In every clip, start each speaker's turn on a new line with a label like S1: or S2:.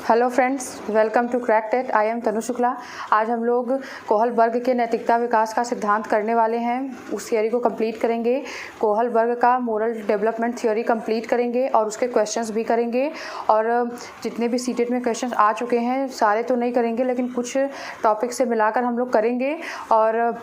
S1: Hello friends, welcome to crack TET. I am Tanu Shukla. आज हम लोग कोहलबर्ग के नैतिकता विकास का सिद्धांत करने वाले हैं। उस थियोरी को कंप्लीट करेंगे। कोहलबर्ग का मोरल डेवलपमेंट थियोरी कंप्लीट करेंगे और उसके क्वेश्चंस भी करेंगे। और जितने भी सीटेट में क्वेश्चंस आ चुके हैं सारे तो नहीं करेंगे, लेकिन कुछ टॉपिक से मिलाकर हम लोग करेंगे। और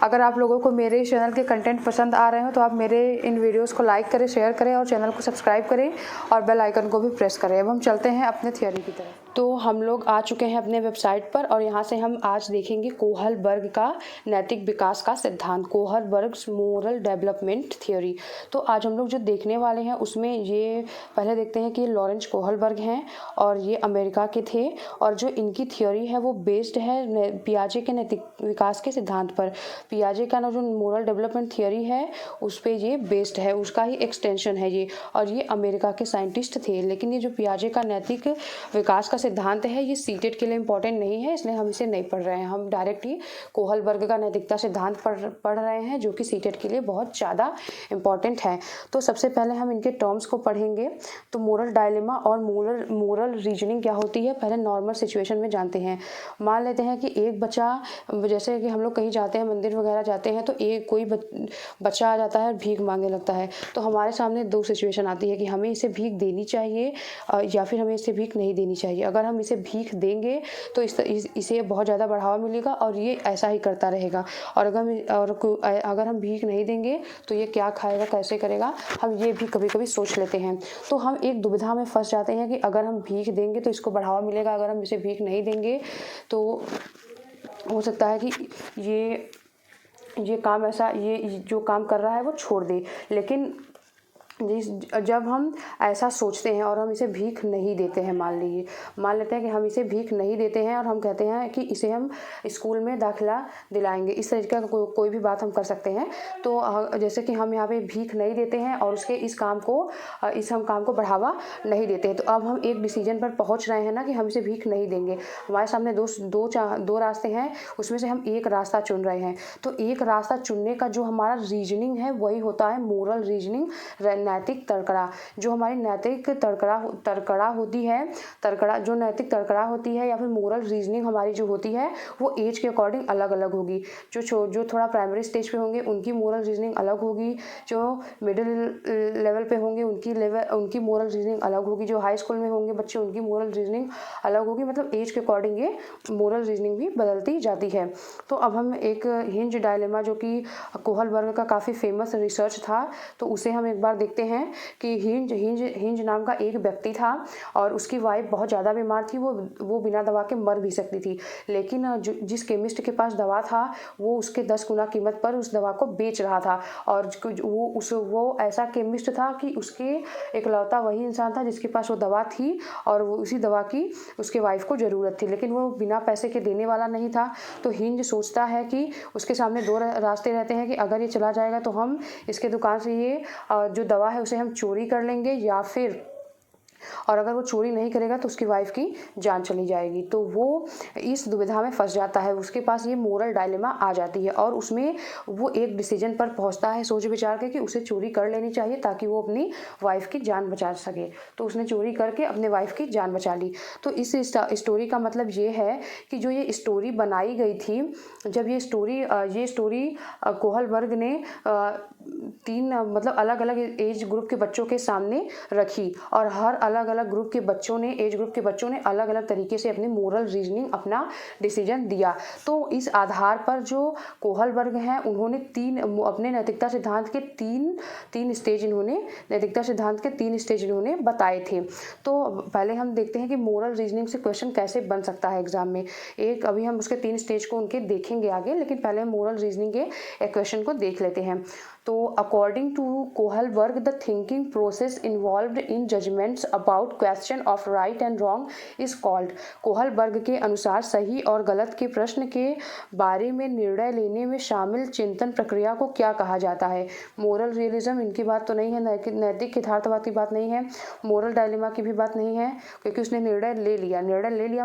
S1: अगर आप लोगों को मेरे चैनल के कंटेंट पसंद आ रहे हो तो आप मेरे इन वीडियोस को लाइक करें, शेयर करें और चैनल को सब्सक्राइब करें और बेल आइकन को भी प्रेस करें। अब हम चलते हैं अपने थियोरी की तरफ। तो हम लोग आ चुके हैं अपने वेबसाइट पर और यहाँ से हम आज देखेंगे कोहलबर्ग का नैतिक विकास का सिद्धांत, कोहलबर्ग्स मोरल डेवलपमेंट थ्योरी। तो आज हम लोग जो देखने वाले हैं उसमें ये पहले देखते हैं कि लॉरेंस कोहलबर्ग हैं और ये अमेरिका के थे और जो इनकी थ्योरी है वो बेस्ड है पियाजे के नैतिक विकास के सिद्धांत पर। पियाजे का जो मोरल डेवलपमेंट थ्योरी है उस पर ये बेस्ड है, उसका ही एक्सटेंशन है ये। और ये अमेरिका के साइंटिस्ट थे। लेकिन ये जो पियाजे का नैतिक विकास का सिद्धांत है ये सीटेट के लिए इम्पोर्टेंट नहीं है, इसलिए हम इसे नहीं पढ़ रहे हैं। हम डायरेक्ट ही कोहलबर्ग का नैतिकता सिद्धांत पढ़ रहे हैं जो कि सीटेट के लिए बहुत ज़्यादा इम्पॉर्टेंट है। तो सबसे पहले हम इनके टर्म्स को पढ़ेंगे। तो मोरल डायलेमा और मोरल रीजनिंग क्या होती है पहले नॉर्मल सिचुएशन में जानते हैं। मान लेते हैं कि एक बच्चा, जैसे कि हम लोग कहीं जाते हैं, मंदिर वगैरह जाते हैं, तो एक कोई बच्चा आ जाता है और भीख मांगने लगता है। तो हमारे सामने दो सिचुएशन आती है कि हमें इसे भीख देनी चाहिए या फिर हमें इसे भीख नहीं देनी चाहिए। अगर हम इसे भीख देंगे तो इसे बहुत ज़्यादा बढ़ावा मिलेगा और ये ऐसा ही करता रहेगा। और अगर हम भीख नहीं देंगे तो ये क्या खाएगा, कैसे करेगा, हम ये भी कभी कभी सोच लेते हैं। तो हम एक दुविधा में फंस जाते हैं कि अगर हम भीख देंगे तो इसको बढ़ावा मिलेगा, अगर हम इसे भीख नहीं देंगे तो हो सकता है कि ये काम ऐसा, ये जो काम कर रहा है वो छोड़ दे। लेकिन जब हम ऐसा सोचते हैं और हम इसे भीख नहीं देते हैं, मान लेते हैं कि हम इसे भीख नहीं देते हैं और हम कहते हैं कि इसे हम स्कूल में दाखिला दिलाएंगे, इस तरीके का कोई भी बात हम कर सकते हैं। तो जैसे कि हम यहाँ पे भीख नहीं देते हैं और उसके इस काम को बढ़ावा नहीं देते हैं, तो अब हम एक डिसीजन पर पहुँच रहे हैं ना कि हम इसे भीख नहीं देंगे। हमारे सामने दो रास्ते हैं, उसमें से हम एक रास्ता चुन रहे हैं। तो एक रास्ता चुनने का जो हमारा रीजनिंग है वही होता है मोरल रीजनिंग, नैतिक तर्कड़ा। जो हमारी नैतिक तर्कड़ा होती है, जो नैतिक तर्कड़ा होती है या फिर मोरल रीजनिंग हमारी जो होती है वो एज के अकॉर्डिंग अलग अलग होगी। जो थोड़ा प्राइमरी स्टेज पे होंगे उनकी मोरल रीजनिंग अलग होगी, जो मिडिल लेवल पे होंगे उनकी मोरल रीजनिंग अलग होगी, जो हाई स्कूल में होंगे बच्चे उनकी मोरल रीजनिंग अलग होगी। मतलब एज के अकॉर्डिंग ये मोरल रीजनिंग भी बदलती जाती है। तो अब हम एक हिंज डायलेमा, जो कि कोहलबर्ग का काफ़ी फेमस रिसर्च था, तो उसे हम एक बार देखते हैं कि हिंज नाम का एक व्यक्ति था और उसकी वाइफ बहुत ज़्यादा बीमार थी। वो बिना दवा के मर भी सकती थी, लेकिन जिस केमिस्ट के पास दवा था वो उसके 10 गुना कीमत पर उस दवा को बेच रहा था। और वो ऐसा केमिस्ट था कि उसके इकलौता वही इंसान था जिसके पास वो दवा थी और वो उसी दवा की उसके वाइफ को ज़रूरत थी, लेकिन वो बिना पैसे के देने वाला नहीं था। तो हिंज सोचता है कि उसके सामने दो रास्ते रहते हैं कि अगर ये चला जाएगा तो हम इसके दुकान से ये जो दवा है उसे हम चोरी कर लेंगे, और अगर वो चोरी नहीं करेगा तो उसकी वाइफ की जान चली जाएगी। तो वो इस दुविधा में फंस जाता है, उसके पास ये मोरल डायलेमा आ जाती है और उसमें वो एक डिसीजन पर पहुंचता है सोच विचार के कि उसे चोरी कर लेनी चाहिए ताकि वो अपनी वाइफ की जान बचा सके। तो उसने चोरी करके अपने वाइफ की जान बचा ली। तो इस स्टोरी का मतलब ये है कि जो ये स्टोरी बनाई गई थी, जब ये स्टोरी कोहलबर्ग ने 3 मतलब अलग अलग एज ग्रुप के बच्चों के सामने रखी और हर अलग अलग एज ग्रुप के बच्चों ने अलग अलग तरीके से अपनी मोरल रीजनिंग, अपना डिसीजन दिया। तो इस आधार पर जो कोहलबर्ग हैं उन्होंने अपने नैतिकता सिद्धांत के तीन स्टेज इन्होंने बताए थे। तो पहले हम देखते हैं कि मोरल रीजनिंग से क्वेश्चन कैसे बन सकता है एग्जाम में। अभी हम उसके 3 स्टेज को उनके देखेंगे आगे, लेकिन पहले मोरल रीजनिंग के एक क्वेश्चन को देख लेते हैं। तो according to Kohlberg the thinking process involved in judgements about question of right and wrong is called. Kohlberg के अनुसार सही और गलत के प्रश्न के बारे में निर्णय लेने में शामिल चिंतन प्रक्रिया को क्या कहा जाता है। मोरल रियलिज्म इनकी बात तो नहीं है, नैतिक यथार्थवाद की बात नहीं है, मोरल डायलेमा की भी बात नहीं है, क्योंकि उसने निर्णय ले लिया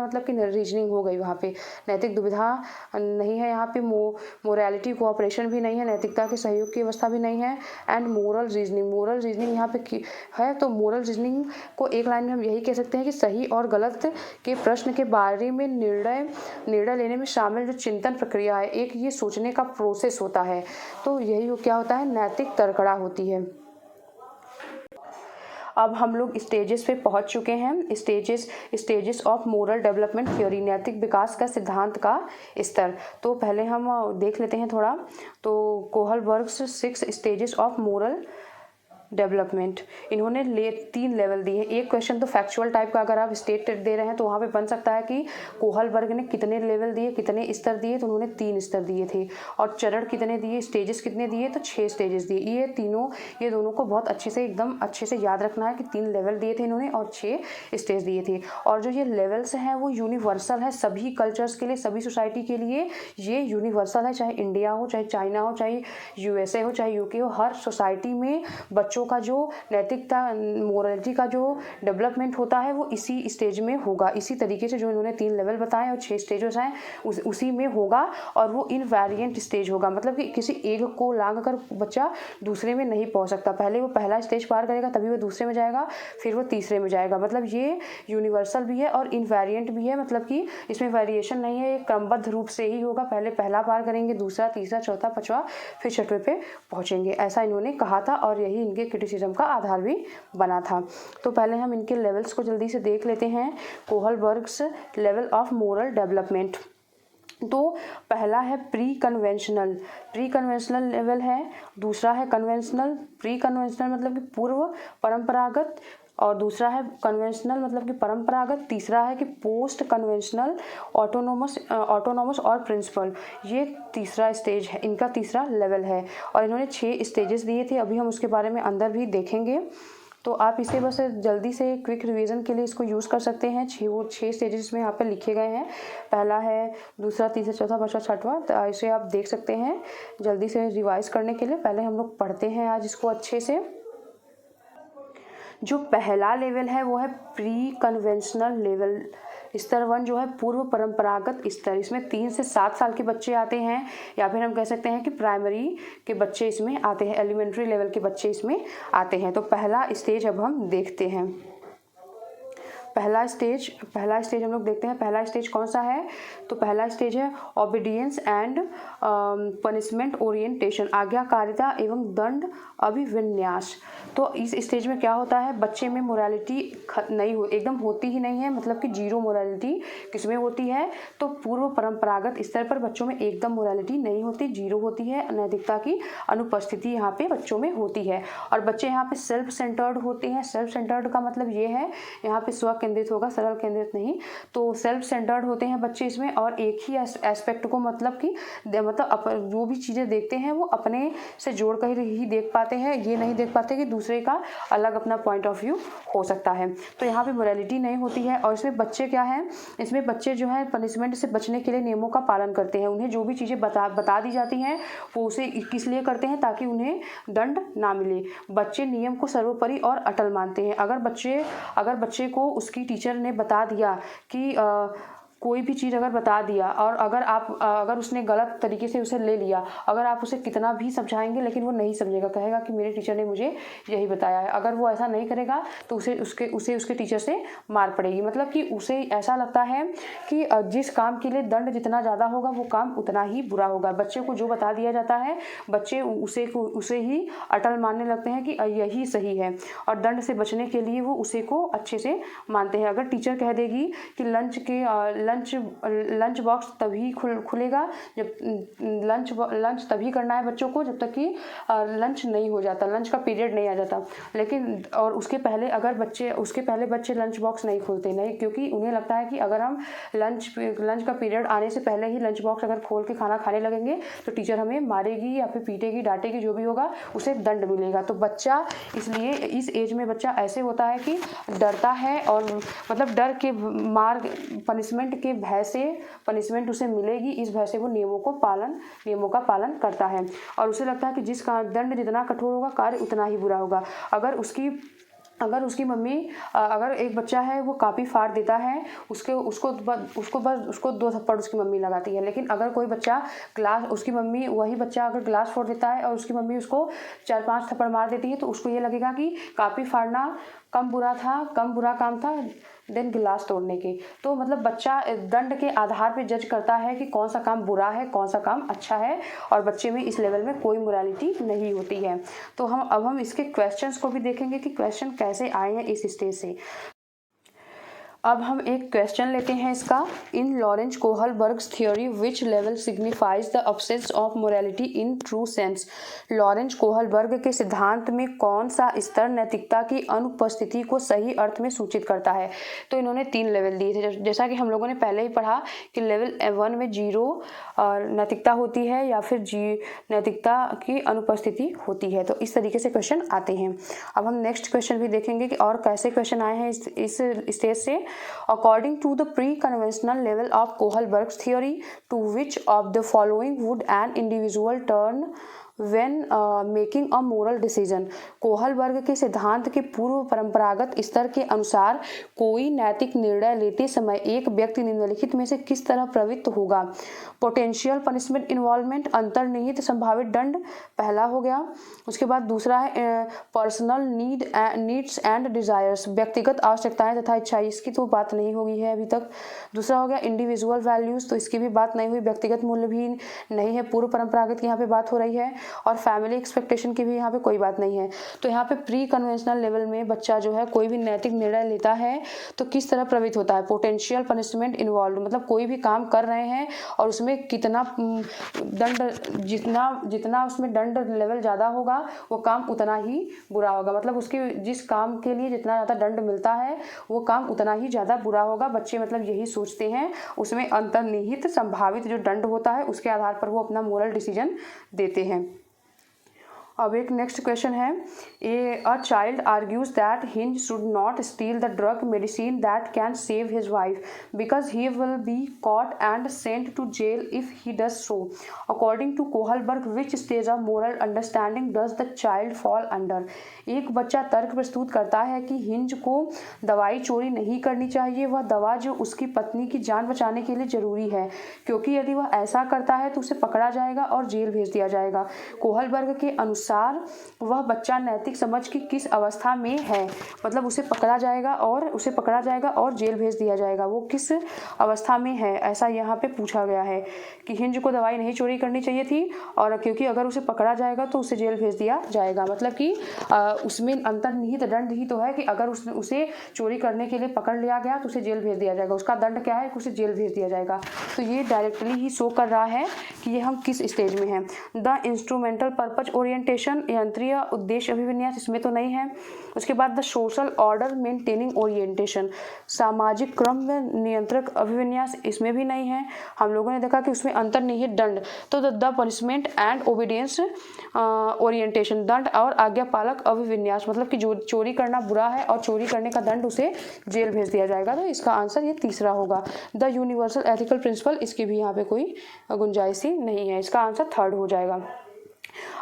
S1: मतलब कि रीजनिंग हो गई। वहाँ पे नैतिक दुविधा नहीं है, यहाँ पे मोरालिटी कोऑपरेशन भी नहीं है, नैतिकता के सहयोग की अवस्था भी नहीं है। एंड मोरल रीजनिंग यहाँ पे है, तो मोरल रीजनिंग को एक लाइन में हम यही कह सकते हैं कि सही और गलत के प्रश्न के बारे में निर्णय लेने में शामिल जो चिंतन प्रक्रिया है, एक ये सोचने का प्रोसेस होता है, तो यही क्या होता है, नैतिक तर्कड़ा होती है। अब हम लोग स्टेजेस पे पहुंच चुके हैं। Stages of moral development theory, नैतिक विकास का सिद्धांत का स्तर। तो पहले हम देख लेते हैं थोड़ा। तो कोहलबर्ग्स 6 स्टेजेस ऑफ मोरल डेवलपमेंट, इन्होंने 3 लेवल दिए हैं। एक क्वेश्चन तो फैक्चुअल टाइप का अगर आप स्टेट दे रहे हैं तो वहाँ पे बन सकता है कि कोहलबर्ग ने कितने लेवल दिए, कितने स्तर दिए, तो उन्होंने 3 स्तर दिए थे। और चरण कितने दिए, स्टेजेस कितने दिए, तो 6 स्टेजेस दिए। ये दोनों को बहुत अच्छे से एकदम अच्छे से याद रखना है कि 3 लेवल दिए थे इन्होंने और 6 स्टेज दिए थे। और जो ये लेवल्स हैं वो यूनिवर्सल है सभी कल्चर्स के लिए, सभी सोसाइटी के लिए ये यूनिवर्सल है, चाहे इंडिया हो, चाहे चाइना हो, चाहे USA हो, चाहे UK हो। हर सोसाइटी में बच्चों का जो नैतिकता, मोरालिटी का जो डेवलपमेंट होता है वो इसी स्टेज में होगा। इसी तरीके से जो इन्होंने 3 लेवल बताए और 6 स्टेजेस हैं उसी में होगा। और वो इनवेरिएंट स्टेज होगा, मतलब कि किसी एक को लांघ कर बच्चा दूसरे में नहीं पहुंच सकता। पहले वो पहला स्टेज पार करेगा तभी वो दूसरे में जाएगा, फिर वो तीसरे में जाएगा। मतलब ये यूनिवर्सल भी है और इनवेरिएंट भी है, मतलब कि इसमें वेरिएशन नहीं है, ये क्रमबद्ध रूप से ही होगा। पहले पहला पार करेंगे, दूसरा, तीसरा, चौथा, पांचवा, फिर छठवें पे पहुंचेंगे, ऐसा इन्होंने कहा था और यही इनके क्रिटिसिज्म का आधार भी बना था। तो पहले हम इनके लेवल्स को जल्दी से देख लेते हैं। कोहलबर्ग्स लेवल ऑफ मोरल डेवलपमेंट, तो पहला है प्री कन्वेंशनल लेवल है, दूसरा है कन्वेंशनल, प्री कन्वेंशनल मतलब कि पूर्व परंपरागत, और दूसरा है कन्वेंशनल मतलब कि परंपरागत, तीसरा है कि पोस्ट कन्वेंशनल, ऑटोनोमस और प्रिंसिपल। ये तीसरा स्टेज है, इनका तीसरा लेवल है। और इन्होंने 6 स्टेजेस दिए थे, अभी हम उसके बारे में अंदर भी देखेंगे। तो आप इसे बस जल्दी से क्विक रिवीजन के लिए इसको यूज़ कर सकते हैं। 6 स्टेजेस में यहाँ पे लिखे गए हैं, पहला है, दूसरा, तीसरा, चौथा, पांचवा, छठवां। तो इसे आप देख सकते हैं जल्दी से रिवाइज करने के लिए। पहले हम लोग पढ़ते हैं आज इसको अच्छे से। जो पहला लेवल है वो है प्री कन्वेंशनल लेवल, स्तर 1 जो है पूर्व परंपरागत स्तर। इसमें 3 से 7 साल के बच्चे आते हैं, या फिर हम कह सकते हैं कि प्राइमरी के बच्चे इसमें आते हैं, एलिमेंट्री लेवल के बच्चे इसमें आते हैं। तो पहला स्टेज अब हम देखते हैं। पहला स्टेज हम लोग देखते हैं। पहला स्टेज कौन सा है, तो पहला स्टेज है ओबीडियंस एंड पनिशमेंट ओरिएंटेशन, आज्ञाकारिता एवं दंड अभिविन्यास। तो इस स्टेज में क्या होता है, बच्चे में मोरालिटी नहीं हो, एकदम होती ही नहीं है, मतलब कि जीरो मोरालिटी किसमें होती है, तो पूर्व परंपरागत स्तर पर बच्चों में एकदम मोरालिटी नहीं होती, जीरो होती है। नैतिकता की अनुपस्थिति यहाँ पे बच्चों में होती है। और बच्चे यहाँ पे सेल्फ सेंटर्ड होते हैं। सेल्फ सेंटर्ड का मतलब ये है, यहाँ पे स्व केंद्रित होगा, सरल केंद्रित नहीं। तो सेल्फ सेंटर्ड होते हैं बच्चे इसमें, और एक ही एस्पेक्ट को मतलब कि जो भी चीज़ें देखते हैं वो अपने से जोड़ कर ही देख पाते हैं, ये नहीं देख पाते कि दूसरे का अलग अपना पॉइंट ऑफ व्यू हो सकता है। तो यहाँ पे मोरालिटी नहीं होती है। और इसमें बच्चे क्या हैं, इसमें बच्चे जो है पनिशमेंट से बचने के लिए नियमों का पालन करते हैं। उन्हें जो भी चीज़ें बता दी जाती हैं वो उसे किस लिए करते हैं, ताकि उन्हें दंड ना मिले। बच्चे नियम को सर्वोपरि और अटल मानते हैं। अगर बच्चे को उसकी टीचर ने बता दिया कि कोई भी चीज़ अगर बता दिया, और अगर उसने गलत तरीके से उसे ले लिया, अगर आप उसे कितना भी समझाएंगे लेकिन वो नहीं समझेगा, कहेगा कि मेरे टीचर ने मुझे यही बताया है। अगर वो ऐसा नहीं करेगा तो उसे उसके टीचर से मार पड़ेगी। मतलब कि उसे ऐसा लगता है कि जिस काम के लिए दंड जितना ज़्यादा होगा वो काम उतना ही बुरा होगा। बच्चे को जो बता दिया जाता है बच्चे उसे ही अटल मानने लगते हैं कि यही सही है, और दंड से बचने के लिए वो उसे को अच्छे से मानते हैं। अगर टीचर कह देगी कि लंच बॉक्स तभी खुलेगा जब लंच तभी करना है बच्चों को जब तक कि लंच नहीं हो जाता, लंच का पीरियड नहीं आ जाता। लेकिन और उसके पहले बच्चे लंच बॉक्स नहीं खोलते, नहीं, क्योंकि उन्हें लगता है कि अगर हम लंच का पीरियड आने से पहले ही लंच बॉक्स अगर खोल के खाना खाने लगेंगे तो टीचर हमें मारेगी या फिर पीटेगी, डांटेगी, जो भी होगा उसे दंड मिलेगा। तो बच्चा, इसलिए इस एज में बच्चा ऐसे होता है कि डरता है, और मतलब डर के मार पनिशमेंट के भय से पनिशमेंट उसे मिलेगी, इस भय से वो नियमों का पालन करता है। और उसे लगता है कि दंड जितना कठोर होगा कार्य उतना ही बुरा होगा। अगर उसकी अगर उसकी मम्मी अगर एक बच्चा है वो कापी फाड़ देता है, उसको बस उसको 2 थप्पड़ उसकी मम्मी लगाती है। लेकिन अगर कोई बच्चा वही बच्चा अगर ग्लास फोड़ देता है और उसकी मम्मी उसको 4-5 थप्पड़ मार देती है, तो उसको ये लगेगा कि कापी फाड़ना कम बुरा काम था देन गिलास तोड़ने के। तो मतलब बच्चा दंड के आधार पे जज करता है कि कौन सा काम बुरा है, कौन सा काम अच्छा है, और बच्चे में इस लेवल में कोई मोरालिटी नहीं होती है। तो हम इसके क्वेश्चंस को भी देखेंगे कि क्वेश्चन कैसे आए हैं इस स्टेज से। अब हम एक क्वेश्चन लेते हैं इसका। In Lawrence Kohlberg's theory which level signifies the absence of morality in true sense. Lawrence Kohlberg के सिद्धांत में कौन सा स्तर नैतिकता की अनुपस्थिति को सही अर्थ में सूचित करता है। तो इन्होंने 3 लेवल दिए थे, जैसा कि हम लोगों ने पहले ही पढ़ा कि लेवल 1 में 0 नैतिकता होती है या फिर नैतिकता की अनुपस्थिति होती है। तो इस तरीके से क्वेश्चन आते हैं। अब हम नेक्स्ट क्वेश्चन भी देखेंगे कि और कैसे क्वेश्चन आए हैं इस स्टेज से। According to the pre-conventional level of Kohlberg's theory, to which of the following would an individual turn when making a moral decision। Kohlberg के सिद्धांत के पूर्व परंपरागत स्तर के अनुसार कोई नैतिक निर्णय लेते समय एक व्यक्ति निम्नलिखित में से किस तरह प्रवृत्त होगा। पोटेंशियल पनिशमेंट इन्वॉल्वमेंट, अंतर्निहित संभावित दंड, पहला हो गया। उसके बाद दूसरा है पर्सनल नीड्स एंड डिजायर्स, व्यक्तिगत आवश्यकताएं तथा इच्छाएं, इसकी तो बात नहीं होगी है अभी तक। दूसरा हो गया इंडिविजुअल वैल्यूज, तो इसकी भी बात नहीं हुई, व्यक्तिगत मूल्य भी नहीं है, पूर्व परंपरागत की यहाँ पे बात हो रही है। और फैमिली एक्सपेक्टेशन की भी यहाँ पे कोई बात नहीं है। तो यहाँ पे प्री कन्वेंशनल लेवल में बच्चा जो है कोई भी नैतिक निर्णय लेता है तो किस तरह प्रवृत्त होता है। पोटेंशियल पनिशमेंट इन्वॉल्व, मतलब कोई भी काम कर रहे हैं और उसमें कितना दंड, जितना उसमें दंड लेवल ज़्यादा होगा वो काम उतना ही बुरा होगा। मतलब उसके जिस काम के लिए जितना ज़्यादा दंड मिलता है वो काम उतना ही ज़्यादा बुरा होगा। बच्चे मतलब यही सोचते हैं, उसमें अंतर्निहित संभावित जो दंड होता है उसके आधार पर वो अपना मोरल डिसीजन देते हैं। अब एक नेक्स्ट क्वेश्चन है, a child argues that Heinz should not steal the drug medicine that can save his wife because he will be caught and sent to jail if he does so. According to Kohlberg which stage of moral understanding does the child fall under. एक बच्चा तर्क प्रस्तुत करता है कि hinge को दवाई चोरी नहीं करनी चाहिए, वह दवा जो उसकी पत्नी की जान बचाने के लिए जरूरी है, क्योंकि यदि वह ऐसा करता है तो उसे पकड़ा जाएगा और जेल भेज दिया जाएगा। कोहलबर्ग के अनुसार वह बच्चा नैतिक समझ की किस अवस्था में है, मतलब उसे पकड़ा जाएगा और जेल भेज दिया जाएगा, वो किस अवस्था में है, ऐसा यहाँ पे पूछा गया है कि हिंज को दवाई नहीं चोरी करनी चाहिए थी और क्योंकि अगर उसे पकड़ा जाएगा तो उसे जेल भेज दिया जाएगा। मतलब कि उसमें अंतर्निहित दंड ही तो है कि अगर उसे चोरी करने के लिए पकड़ लिया गया तो उसे जेल भेज दिया जाएगा, उसका दंड क्या है कि उसे जेल भेज दिया जाएगा। तो ये डायरेक्टली ही शो कर रहा है कि ये हम किस स्टेज में हैं। द इंस्ट्रूमेंटल पर्पज ओरिएंटेशन, यंत्रीय उद्देश्य अभिविन्यास, इसमें तो नहीं है। उसके बाद the social order maintaining orientation, सामाजिक क्रम में नियंत्रक अभिविन्यास, इसमें भी नहीं है। हम लोगों ने देखा कि उसमें अंतर्निहित दंड, तो the punishment and obedience orientation, दंड और आज्ञा पालक अभिविन्यास, मतलब कि जो चोरी करना बुरा है और चोरी करने का दंड उसे जेल भेज दिया जाएगा। तो इसका आंसर ये तीसरा होगा। द यूनिवर्सल एथिकल प्रिंसिपल, इसकी भी यहाँ पे कोई गुंजाइश ही नहीं है, इसका आंसर थर्ड हो जाएगा।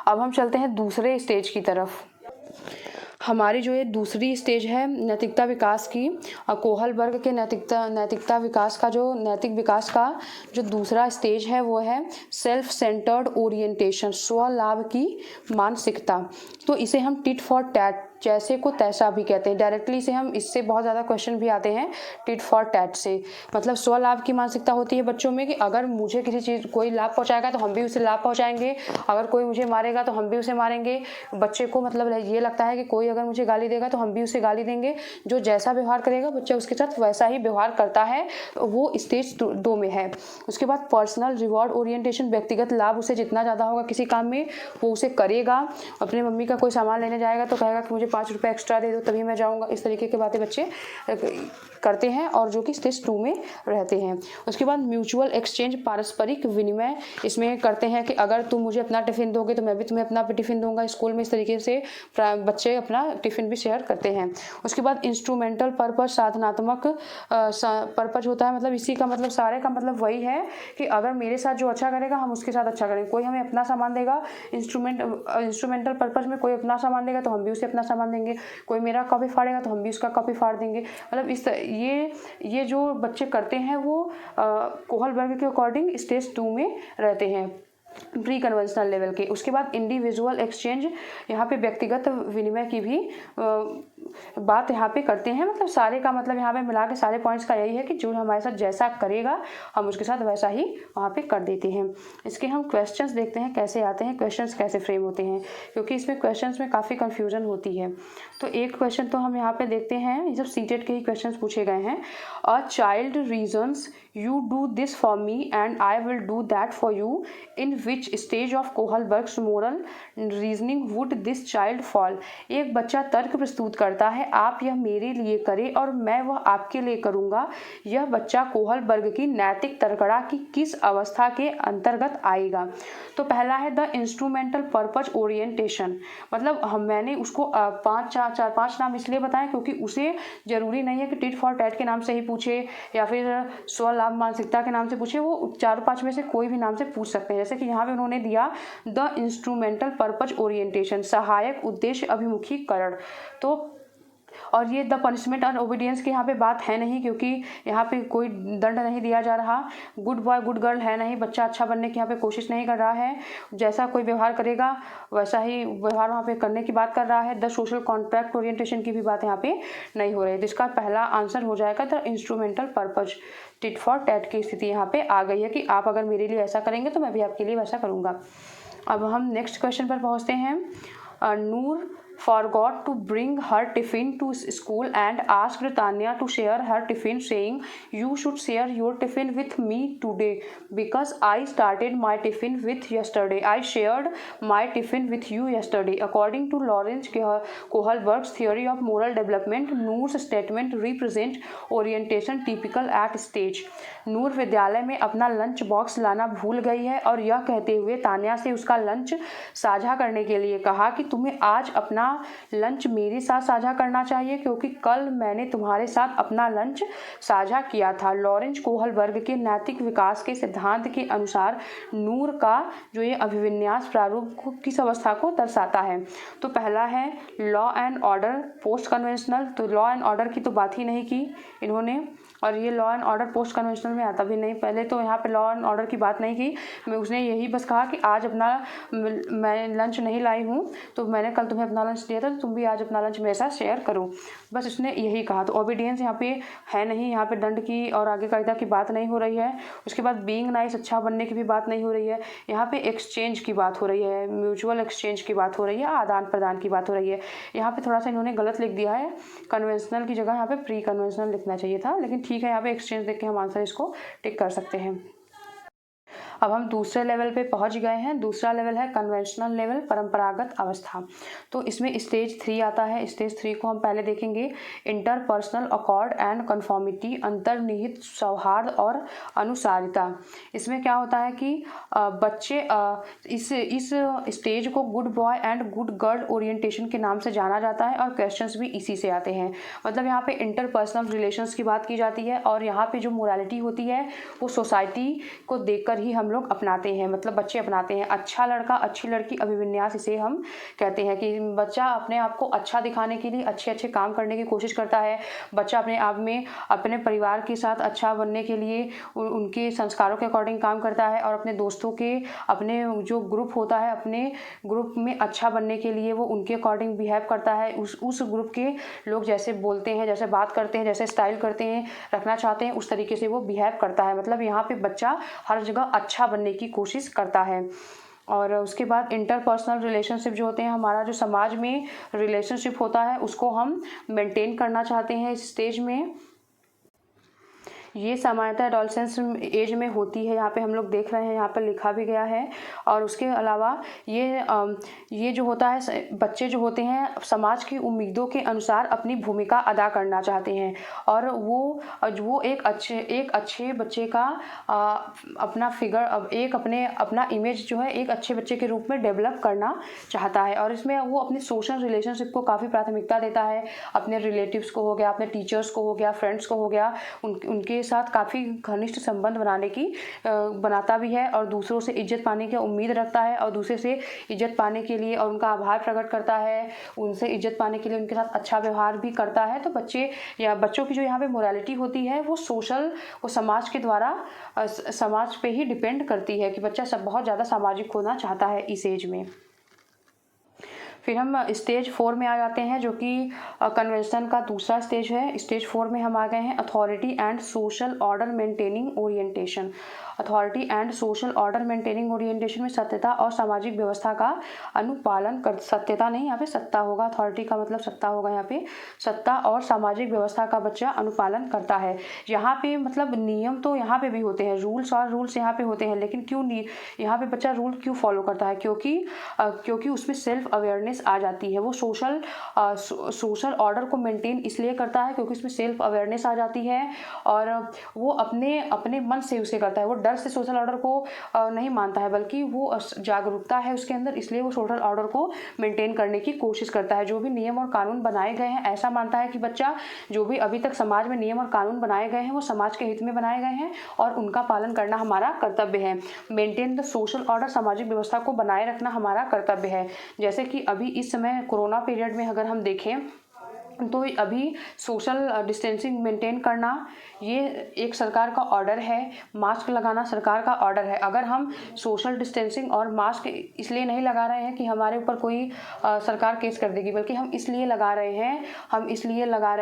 S1: अब हम चलते हैं दूसरे स्टेज की तरफ। हमारी जो ये दूसरी स्टेज है नैतिकता विकास की, कोहलबर्ग के नैतिकता विकास का जो नैतिक विकास का जो दूसरा स्टेज है वो है सेल्फ सेंटर्ड ओरिएंटेशन, स्वलाभ की मानसिकता। तो इसे हम टिट फॉर टैट, जैसे को तैसा भी कहते हैं। डायरेक्टली से हम इससे बहुत ज़्यादा क्वेश्चन भी आते हैं टिट फॉर टैट से। मतलब स्वलाभ की मानसिकता होती है बच्चों में कि अगर मुझे किसी चीज़ कोई लाभ पहुंचाएगा तो हम भी उसे लाभ पहुंचाएंगे, अगर कोई मुझे मारेगा तो हम भी उसे मारेंगे। बच्चे को मतलब ये लगता है कि कोई अगर मुझे गाली देगा तो हम भी उसे गाली देंगे, जो जैसा व्यवहार करेगा बच्चा उसके साथ वैसा ही व्यवहार करता है। वो स्टेज 2 में है। उसके बाद पर्सनल रिवॉर्ड ओरिएंटेशन, व्यक्तिगत लाभ उसे जितना ज़्यादा होगा किसी काम में वो उसे करेगा। अपनी मम्मी का कोई सामान लेने जाएगा तो कहेगा कि मुझे 5 रुपये एक्स्ट्रा दे दो तभी मैं जाऊंगा। इस तरीके की बातें बच्चे करते हैं और जो कि स्टेज 2 में रहते हैं। उसके बाद म्यूचुअल एक्सचेंज, पारस्परिक विनिमय, इसमें करते हैं कि अगर तुम मुझे अपना टिफ़िन दोगे तो मैं भी तुम्हें अपना टिफ़िन दूंगा। स्कूल में इस तरीके से बच्चे अपना टिफ़िन भी शेयर करते हैं। उसके बाद इंस्ट्रूमेंटल पर्पज, साधनात्मक पर्पज होता है। मतलब इसी का मतलब सारे का मतलब वही है कि अगर मेरे साथ जो अच्छा करेगा हम उसके साथ अच्छा करेंगे। कोई हमें अपना सामान देगा, इंस्ट्रूमेंटल पर्पज में कोई अपना सामान देगा तो हम भी उसे अपना सामान सामान देंगे, कोई मेरा कॉपी फाड़ेगा तो हम भी उसका कॉपी फाड़ देंगे। मतलब ये जो बच्चे करते हैं वो कोहलबर्ग के अकॉर्डिंग स्टेज 2 में रहते हैं, प्री कन्वेंशनल लेवल के। उसके बाद इंडिविजुअल एक्सचेंज, यहाँ पे व्यक्तिगत विनिमय की भी बात यहाँ पे करते हैं। मतलब सारे का मतलब यहाँ पे मिला के सारे पॉइंट्स का यही है कि जो हमारे साथ जैसा करेगा हम उसके साथ वैसा ही वहाँ पे कर देते हैं। इसके हम क्वेश्चंस देखते हैं कैसे आते हैं, क्वेश्चंस कैसे फ्रेम होते हैं, क्योंकि इसमें क्वेश्चंस में काफ़ी कन्फ्यूजन होती है। तो एक क्वेश्चन तो हम यहाँ पे देखते हैं, ये सब सीटेट के ही क्वेश्चन पूछे गए हैं। A child reasons you do this for me and I will do that for you, in which stage of Kohlberg's moral reasoning would this child fall. एक बच्चा तर्क प्रस्तुत करता है, आप यह मेरे लिए करें और मैं वह आपके लिए करूँगा। यह बच्चा कोहलबर्ग की नैतिक तर्कड़ा की किस अवस्था के अंतर्गत आएगा। तो पहला है द इंस्ट्रूमेंटल पर्पज ओरिएंटेशन। मतलब मैंने उसको चार पाँच नाम इसलिए बताएं क्योंकि उसे ज़रूरी नहीं है कि टिट फॉर टैट के नाम से ही पूछे या फिर स्वलाभ मानसिकता के नाम से पूछे, वो 4-5 में से कोई भी नाम से पूछ सकते हैं। जैसे कि यहाँ पे उन्होंने दिया द इंस्ट्रूमेंटल पर्पज ओरिएंटेशन, सहायक उद्देश्य अभिमुखीकरण। तो और ये द पनिशमेंट और ओबीडियंस की यहाँ पे बात है नहीं, क्योंकि यहाँ पे कोई दंड नहीं दिया जा रहा। गुड बॉय गुड गर्ल है नहीं, बच्चा अच्छा बनने की यहाँ पे कोशिश नहीं कर रहा है, जैसा कोई व्यवहार करेगा वैसा ही व्यवहार वहाँ पे करने की बात कर रहा है। द सोशल कॉन्ट्रैक्ट ओरिएंटेशन की भी बात यहाँ पे नहीं हो रही है। जिसका पहला आंसर हो जाएगा the instrumental purpose. Tit for tat की स्थिति यहाँ पे आ गई है कि आप अगर मेरे लिए ऐसा करेंगे तो मैं भी आपके लिए वैसा करूँगा। अब हम नेक्स्ट क्वेश्चन पर पहुँचते हैं। नूर forgot to bring her tiffin to school and asked Tanya to share her tiffin, saying, "You should share your tiffin with me today because I started my tiffin with yesterday. I shared my tiffin with you yesterday." According to Lawrence Kohlberg's theory of moral development, Noor's statement represent orientation typical at stage. नूर विद्यालय में अपना lunch box लाना भूल गई है और यह कहते हुए तान्या से उसका लंच साझा करने के लिए कहा कि तुम्हें आज अपना लंच मेरे साथ साझा करना चाहिए क्योंकि कल मैंने तुम्हारे साथ अपना लंच साझा किया था। लॉरेंस कोहलबर्ग के नैतिक विकास के सिद्धांत के अनुसार नूर का जो ये अभिविन्यास प्रारूप को किस अवस्था को दर्शाता है। तो पहला है law and order post conventional. तो लॉ एंड ऑर्डर की तो बात ही नहीं की इन्होंने, और ये law and order post conventional में आता भी नहीं। पहले तो यहाँ पे लॉ एंड ऑर्डर की बात नहीं की, उसने यही बस कहा कि आज अपना मैं लंच नहीं लाई हूँ, तो मैंने कल तुम्हें अपना लंच दिया था, तो तुम भी आज अपना लंच मेरे साथ शेयर करो, बस उसने यही कहा। तो ओबीडियंस यहाँ पे है नहीं, यहाँ पे दंड की और आगे कायदा की बात नहीं हो रही है। उसके बाद बीइंग नाइस, अच्छा बनने की भी बात नहीं हो रही है। यहाँ पे एक्सचेंज की बात हो रही है, म्यूचुअल एक्सचेंज की बात हो रही है, आदान प्रदान की बात हो रही है। यहाँ पे थोड़ा सा इन्होंने गलत लिख दिया है, कन्वेंशनल की जगह यहाँ पे प्री कन्वेंशनल लिखना चाहिए था, लेकिन ठीक है, यहाँ पे एक्सचेंज देख के हम आंसर इसको टिक कर सकते हैं। अब हम दूसरे लेवल पे पहुंच गए हैं। दूसरा लेवल है कन्वेंशनल लेवल, परंपरागत अवस्था। तो इसमें स्टेज 3 आता है। स्टेज 3 को हम पहले देखेंगे। इंटरपर्सनल अकॉर्ड एंड कन्फॉर्मिटी, अंतर्निहित सौहार्द और अनुसारिता। इसमें क्या होता है कि बच्चे इस स्टेज को good boy and good girl orientation के नाम से जाना जाता है और क्वेश्चंस भी इसी से आते हैं। मतलब यहाँ पे इंटरपर्सनल रिलेशंस की बात की जाती है और यहाँ पे जो मोरालिटी होती है वो सोसाइटी को देखकर ही हम लोग अपनाते हैं, मतलब बच्चे अपनाते हैं। अच्छा लड़का अच्छी लड़की अभिविन्यास इसे हम कहते हैं कि बच्चा अपने आप को अच्छा दिखाने के लिए अच्छे अच्छे काम करने की कोशिश करता है। बच्चा अपने आप में अपने परिवार के साथ अच्छा बनने के लिए उनके संस्कारों के अकॉर्डिंग काम करता है और अपने दोस्तों के, अपने जो ग्रुप होता है, अपने ग्रुप में अच्छा बनने के लिए वो उनके अकॉर्डिंग बिहेव करता है। उस ग्रुप के लोग जैसे बोलते हैं, जैसे बात करते हैं, जैसे स्टाइल करते हैं, रखना चाहते हैं, उस तरीके से वो बिहेव करता है। मतलब यहाँ पे बच्चा हर जगह अच्छा बनने की कोशिश करता है। और उसके बाद इंटरपर्सनल रिलेशनशिप जो होते हैं, हमारा जो समाज में रिलेशनशिप होता है उसको हम मेंटेन करना चाहते हैं इस स्टेज में। ये सामान्यतः एडोलसेंस एज में होती है, यहाँ पे हम लोग देख रहे हैं, यहाँ पर लिखा भी गया है। और उसके अलावा ये जो होता है, बच्चे जो होते हैं समाज की उम्मीदों के अनुसार अपनी भूमिका अदा करना चाहते हैं और वो एक अच्छे बच्चे का अपना फिगर, अपना इमेज जो है एक अच्छे बच्चे के रूप में डेवलप करना चाहता है। और इसमें वो अपने सोशल रिलेशनशिप को काफ़ी प्राथमिकता देता है। अपने रिलेटिव्स को हो गया, अपने टीचर्स को हो गया, फ्रेंड्स को हो गया, उनके साथ काफ़ी घनिष्ठ संबंध बनाता भी है और दूसरों से इज्जत पाने की उम्मीद रखता है और दूसरे से इज्जत पाने के लिए और उनका आभार प्रकट करता है, उनसे इज्जत पाने के लिए उनके साथ अच्छा व्यवहार भी करता है। तो बच्चों की जो यहाँ पे मोरालिटी होती है वो समाज के द्वारा समाज पे ही डिपेंड करती है कि बच्चा सब बहुत ज़्यादा सामाजिक होना चाहता है इस एज में। फिर हम स्टेज 4 में आ जाते हैं, जो कि कन्वेंशन का दूसरा स्टेज है। स्टेज 4 में हम आ गए हैं authority and social order maintaining orientation. Authority and social order maintaining orientation में सत्यता और सामाजिक व्यवस्था का अनुपालन कर, सत्यता नहीं, यहाँ पे सत्ता होगा, अथॉरिटी का मतलब सत्ता होगा, यहाँ पे सत्ता और सामाजिक व्यवस्था का बच्चा अनुपालन करता है। यहाँ पे मतलब नियम तो यहाँ पे भी होते हैं, रूल्स यहाँ पे होते हैं, लेकिन क्यों नहीं यहाँ पे बच्चा रूल क्यों फॉलो करता है? क्योंकि उसमें सेल्फ अवेयरनेस आ जाती है। वो सोशल ऑर्डर को मेंटेन इसलिए करता है क्योंकि उसमें सेल्फ अवेयरनेस आ जाती है और वो अपने मन से उसे करता है। वो डर से सोशल ऑर्डर को नहीं मानता है, बल्कि वो जागरूकता है उसके अंदर, इसलिए वो सोशल ऑर्डर को मेंटेन करने की कोशिश करता है। जो भी नियम और कानून बनाए गए हैं, ऐसा मानता है कि बच्चा जो भी अभी तक समाज में नियम और कानून बनाए गए हैं वो समाज के हित में बनाए गए हैं और उनका पालन करना हमारा कर्तव्य है। मेंटेन द सोशल ऑर्डर, सामाजिक व्यवस्था को बनाए रखना हमारा कर्तव्य है। जैसे कि अभी इस समय कोरोना पीरियड में अगर हम देखें तो अभी सोशल डिस्टेंसिंग मेंटेन करना ये एक सरकार का ऑर्डर है, मास्क लगाना सरकार का ऑर्डर है। अगर हम सोशल डिस्टेंसिंग और मास्क इसलिए नहीं लगा रहे हैं कि हमारे ऊपर कोई सरकार केस कर देगी, बल्कि हम इसलिए लगा रहे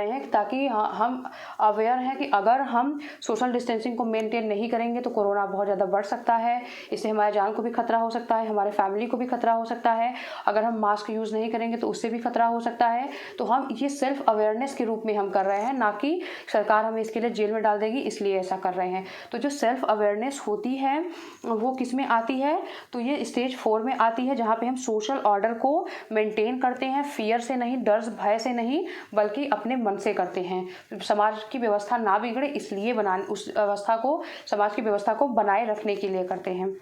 S1: हैं ताकि हम अवेयर हैं कि अगर हम सोशल डिस्टेंसिंग को मेंटेन नहीं करेंगे तो कोरोना बहुत ज़्यादा बढ़ सकता है। इससे हमारे जान को भी खतरा हो सकता है, हमारे फैमिली को भी खतरा हो सकता है। अगर हम मास्क यूज़ नहीं करेंगे तो उससे भी खतरा हो सकता है। तो हम ये सेल्फ अवेयरनेस के रूप में हम कर रहे हैं, ना कि सरकार हमें इसके लिए जेल में डाल देगी इसलिए ऐसा कर रहे हैं। तो जो सेल्फ अवेयरनेस होती है वो किस में आती है? तो ये स्टेज 4 में आती है, जहाँ पे हम सोशल ऑर्डर को मेंटेन करते हैं, फियर से नहीं, डर भय से नहीं, बल्कि अपने मन से करते हैं। समाज की व्यवस्था ना बिगड़े इसलिए समाज की व्यवस्था को बनाए रखने के लिए करते हैं।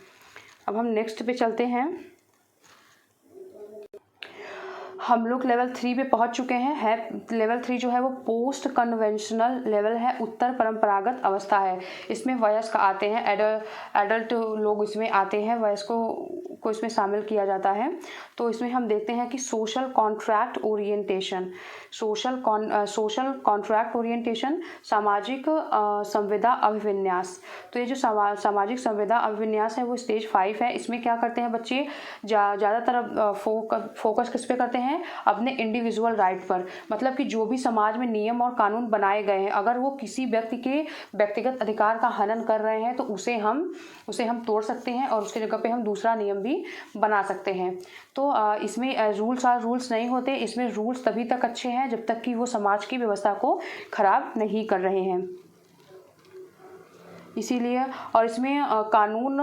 S1: अब हम नेक्स्ट पे चलते हैं। हम लोग लेवल 3 पे पहुंच चुके हैं। लेवल 3 जो है वो पोस्ट कन्वेंशनल लेवल है, उत्तर परंपरागत अवस्था है। इसमें वयस्क आते हैं, एडल्ट लोग इसमें आते हैं, वयस्कों को इसमें शामिल किया जाता है। तो इसमें हम देखते हैं कि सोशल कॉन्ट्रैक्ट ओरिएंटेशन, सामाजिक संविदा अभिविन्यास। तो ये जो सामाजिक संविदा अभिविन्यास है वो स्टेज 5 है। इसमें क्या करते हैं बच्चे? ज़्यादातर फोकस किस पे करते हैं? अपने इंडिविजुअल राइट पर। मतलब कि जो भी समाज में नियम और कानून बनाए गए हैं, अगर वो किसी व्यक्ति के व्यक्तिगत अधिकार का हनन कर रहे हैं तो उसे हम तोड़ सकते हैं और उसकी जगह पे हम दूसरा नियम भी बना सकते हैं। तो इसमें रूल्स नहीं होते। इसमें रूल्स तभी तक अच्छे हैं जब तक कि वो समाज की व्यवस्था को खराब नहीं कर रहे हैं। इसीलिए और इसमें कानून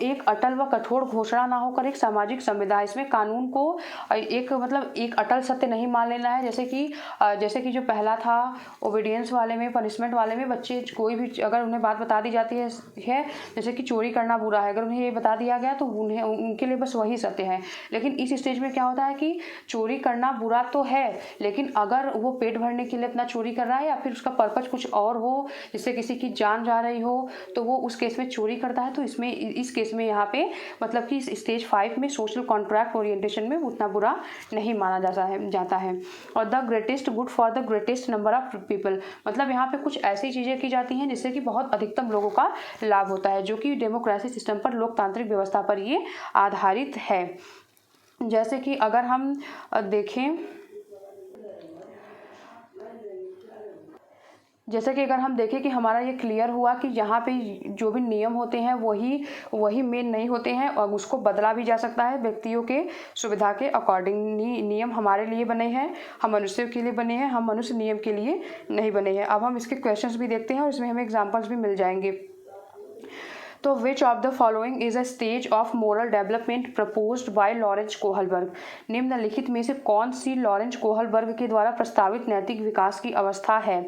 S1: एक अटल व कठोर घोषणा ना होकर एक सामाजिक संविदा। इसमें कानून को एक अटल सत्य नहीं मान लेना है। जैसे कि जो पहला था ओबीडियंस वाले में, पनिशमेंट वाले में, बच्चे कोई भी अगर उन्हें बात बता दी जाती है जैसे कि चोरी करना बुरा है, अगर उन्हें ये बता दिया गया तो उनके लिए बस वही सत्य है। लेकिन इस स्टेज में क्या होता है कि चोरी करना बुरा तो है, लेकिन अगर वो पेट भरने के लिए अपना चोरी कर रहा है या फिर उसका पर्पज कुछ और हो, जिससे किसी की जान जा रही हो, तो वो उस केस में चोरी करता है। तो इस केस में यहाँ पे मतलब कि स्टेज 5 में सोशल कॉन्ट्रैक्ट ओरिएंटेशन में उतना बुरा नहीं माना जाता है। और the greatest good for the greatest number of people, मतलब यहाँ पे कुछ ऐसी चीज़ें की जाती हैं जिससे कि बहुत अधिकतम लोगों का लाभ होता है, जो कि डेमोक्रेसी सिस्टम पर, लोकतांत्रिक व्यवस्था पर ये आधारित है। जैसे कि अगर हम देखें, जैसे कि अगर हम देखें कि हमारा ये क्लियर हुआ कि यहाँ पे जो भी नियम होते हैं वही मेन नहीं होते हैं और उसको बदला भी जा सकता है व्यक्तियों के सुविधा के अकॉर्डिंग। नियम हमारे लिए बने हैं, हम मनुष्य के लिए बने हैं, हम मनुष्य नियम के लिए नहीं बने हैं। अब हम इसके क्वेश्चंस भी देखते हैं और इसमें हमें एग्जांपल्स भी मिल जाएंगे। तो विच of the following is a stage of moral development proposed by Lawrence Kohlberg. निम्नलिखित में से कौन सी लॉरेंस कोहलबर्ग के द्वारा प्रस्तावित नैतिक विकास की अवस्था है।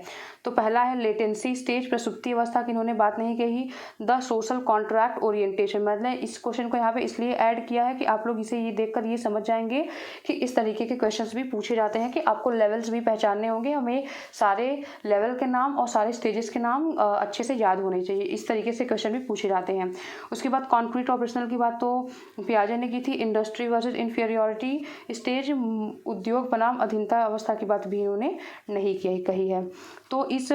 S1: तो पहला है लेटेंसी स्टेज, प्रसुप्ति अवस्था की इन्होंने बात नहीं कही। द सोशल कॉन्ट्रैक्ट ओरिएंटेशन, मतलब इस क्वेश्चन को यहाँ पे इसलिए ऐड किया है कि आप लोग इसे ये देखकर ये समझ जाएंगे कि इस तरीके के क्वेश्चंस भी पूछे जाते हैं कि आपको लेवल्स भी पहचानने होंगे। हमें सारे लेवल के नाम और सारे स्टेजेस के नाम अच्छे से याद होने चाहिए। इस तरीके से क्वेश्चन भी पूछे जाते हैं। उसके बाद कॉन्क्रीट ऑपरेशनल की बात तो पियाजे ने की थी। इंडस्ट्री वर्सेज इंफीरियरिटी स्टेज, उद्योग बनाम अधीनता अवस्था की बात भी इन्होंने नहीं कही है। तो इस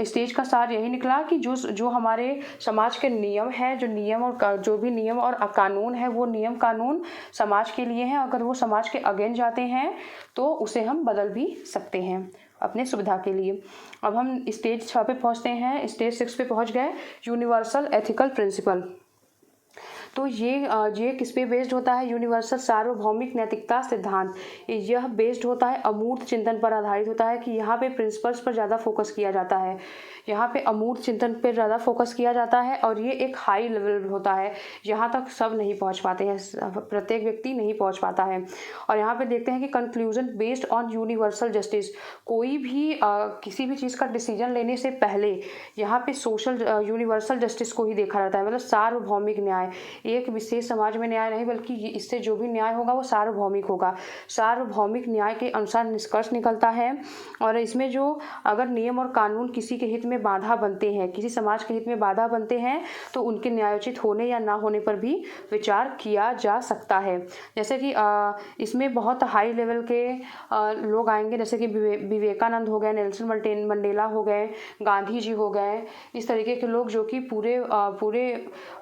S1: स्टेज का सार यही निकला कि जो हमारे समाज के नियम हैं, जो भी नियम और कानून है, वो नियम कानून समाज के लिए हैं। अगर वो समाज के अगेंस्ट जाते हैं तो उसे हम बदल भी सकते हैं अपने सुविधा के लिए। अब हम स्टेज 6 पे पहुंचते हैं। स्टेज 6 पे पहुंच गए, यूनिवर्सल एथिकल प्रिंसिपल। तो ये किस पे बेस्ड होता है? यूनिवर्सल सार्वभौमिक नैतिकता सिद्धांत। यह बेस्ड होता है अमूर्त चिंतन पर आधारित होता है कि यहाँ पे प्रिंसिपल्स पर ज़्यादा फोकस किया जाता है। यहाँ पे अमूर्त चिंतन पर ज़्यादा फोकस किया जाता है और ये एक हाई लेवल होता है। यहाँ तक सब नहीं पहुँच पाते हैं, प्रत्येक व्यक्ति नहीं पहुँच पाता है। और यहाँ पे देखते हैं कि conclusion based on universal justice. कोई भी किसी भी चीज़ का डिसीजन लेने से पहले यहाँ पे सोशल यूनिवर्सल जस्टिस को ही देखा जाता है, मतलब सार्वभौमिक न्याय। एक विशेष समाज में न्याय नहीं, बल्कि इससे जो भी न्याय होगा वो सार्वभौमिक होगा। सार्वभौमिक न्याय के अनुसार निष्कर्ष निकलता है। और इसमें जो अगर नियम और कानून किसी के हित में बाधा बनते हैं, किसी समाज के हित में बाधा बनते हैं, तो उनके न्यायोचित होने या ना होने पर भी विचार किया जा सकता है। जैसे कि इसमें बहुत हाई लेवल के लोग आएंगे, जैसे कि विवेकानंद हो गए, नेल्सन मंडेला हो गए, गांधी जी हो गए। इस तरीके के लोग जो कि पूरे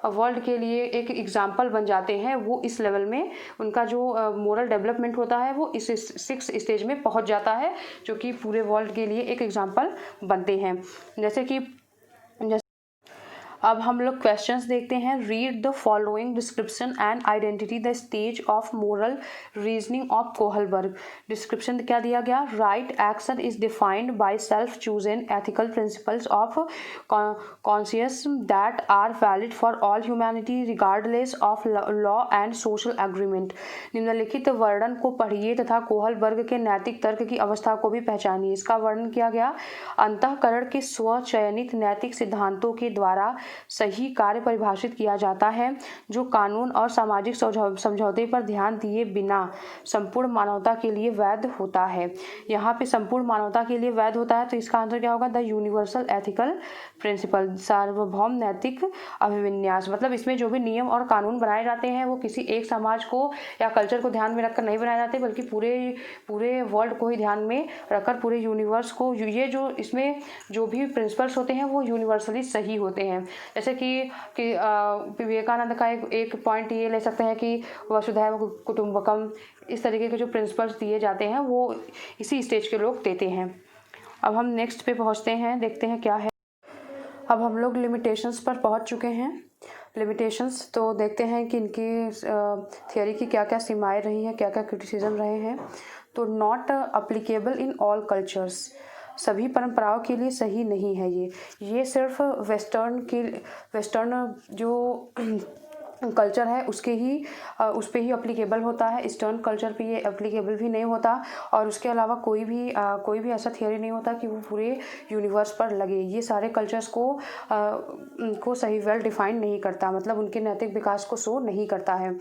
S1: वर्ल्ड के लिए एक एग्जाम्पल बन जाते हैं। वो इस लेवल में उनका जो मोरल डेवलपमेंट होता है वो इस 6 स्टेज में पहुंच जाता है, जो कि पूरे वर्ल्ड के लिए एक एग्जाम्पल बनते हैं। जैसे कि अब हम लोग क्वेश्चंस देखते हैं। Read the following description and identity the stage of moral reasoning of Kohlberg. Description क्या दिया गया? Right action is defined by self chosen ethical principles of conscious that are valid for all humanity regardless of law and social agreement. निम्नलिखित वर्णन को पढ़िए तथा Kohlberg के नैतिक तर्क की अवस्था को भी पहचानिए। इसका वर्णन किया गया, अंतःकरण के स्वचयनित नैतिक सिद्धांतों के द्वारा सही कार्य परिभाषित किया जाता है, जो कानून और सामाजिक समझौते पर ध्यान दिए बिना संपूर्ण मानवता के लिए वैध होता है। यहाँ पे संपूर्ण मानवता के लिए वैध होता है, तो इसका आंसर क्या होगा? द यूनिवर्सल एथिकल प्रिंसिपल, सार्वभौम नैतिक अभिविन्यास। मतलब इसमें जो भी नियम और कानून बनाए जाते हैं वो किसी एक समाज को या कल्चर को ध्यान में रखकर नहीं बनाए जाते, बल्कि पूरे वर्ल्ड को ही ध्यान में रखकर पूरे यूनिवर्स को, ये जो इसमें जो भी प्रिंसिपल्स होते हैं वो यूनिवर्सली सही होते हैं। जैसे कि विवेकानंद का एक पॉइंट ये ले सकते हैं कि वसुधैव कुटुंबकम। इस तरीके के जो प्रिंसिपल्स दिए जाते हैं वो इसी स्टेज के लोग देते हैं। अब हम नेक्स्ट पे पहुंचते हैं, देखते हैं क्या है। अब हम लोग लिमिटेशंस पर पहुंच चुके हैं। लिमिटेशंस तो देखते हैं कि इनकी थियोरी की क्या क्या सीमाएं रही हैं, क्या क्या क्रिटिसिज्म रहे हैं। तो not applicable in all cultures, सभी परंपराओं के लिए सही नहीं है। ये सिर्फ वेस्टर्न जो कल्चर है उस पे ही अप्लीकेबल होता है। ईस्टर्न कल्चर पे ये अप्लीकेबल भी नहीं होता। और उसके अलावा कोई भी ऐसा थियोरी नहीं होता कि वो पूरे यूनिवर्स पर लगे। ये सारे कल्चर्स को सही वेल डिफाइन नहीं करता, मतलब उनके नैतिक विकास को शो नहीं करता है।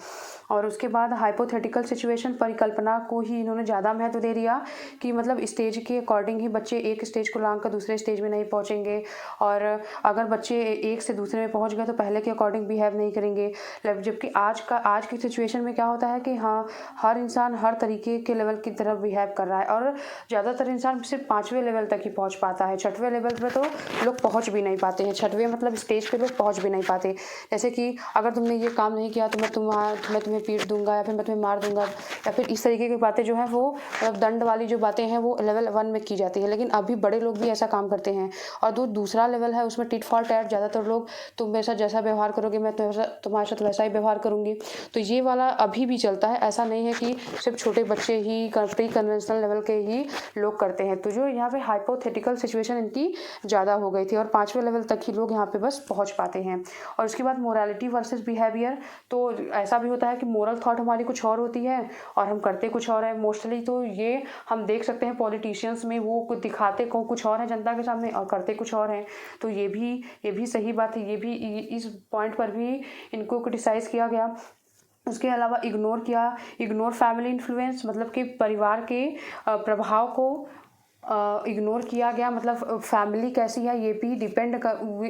S1: और उसके बाद हाइपोथेटिकल सिचुएशन, परिकल्पना को ही इन्होंने ज़्यादा महत्व दे दिया कि मतलब स्टेज के अकॉर्डिंग ही बच्चे एक स्टेज को लांघकर दूसरे स्टेज में नहीं पहुँचेंगे। और अगर बच्चे एक से दूसरे में पहुँच गए तो पहले के अकॉर्डिंग बिहेव नहीं करेंगे। जबकि आज की सिचुएशन में क्या होता है कि हाँ, हर इंसान हर तरीके के लेवल की तरफ बिहेव कर रहा है। और ज़्यादातर इंसान सिर्फ 5वें लेवल तक ही पहुँच पाता है। 6वें लेवल पर तो लोग पहुँच भी नहीं पाते हैं। 6वें मतलब स्टेज पे लोग पहुँच भी नहीं पाते। जैसे कि अगर तुमने ये काम नहीं किया तो मैं तुम्हें पीट दूंगा, या फिर मैं तुम्हें मार दूंगा, या फिर इस तरीके की बातें जो हैं वो मतलब दंड वाली जो बातें हैं वो लेवल 1 में की जाती है। लेकिन अभी बड़े लोग भी ऐसा काम करते हैं। और दूसरा लेवल है उसमें टिट फॉर टैट, ज़्यादातर लोग तुम मेरे साथ जैसा व्यवहार करोगे मैं तुम्हारे साथ साथ वैसा ही व्यवहार करूँगी। तो ये वाला अभी भी चलता है, ऐसा नहीं है कि सिर्फ छोटे बच्चे ही प्री कन्वेंशनल लेवल के ही लोग करते हैं। तो जो यहाँ पे हाइपोथेटिकल सिचुएशन इनकी ज़्यादा हो गई थी और 5वें लेवल तक ही लोग यहाँ पे बस पहुँच पाते हैं। और उसके बाद मोरालिटी वर्सेस बिहेवियर, तो ऐसा भी होता है कि मोरल थॉट हमारी कुछ और होती है और हम करते कुछ और है मोस्टली। तो ये हम देख सकते हैं पॉलिटिशियंस में, वो कुछ दिखाते को कुछ और है जनता के सामने और करते कुछ और हैं। तो ये भी सही बात है, ये भी इस पॉइंट पर भी इनको क्रिटिसाइज़ किया गया। उसके अलावा इग्नोर फैमिली इन्फ्लुएंस, मतलब कि परिवार के प्रभाव को इग्नोर किया गया। मतलब फैमिली कैसी है ये भी डिपेंड कर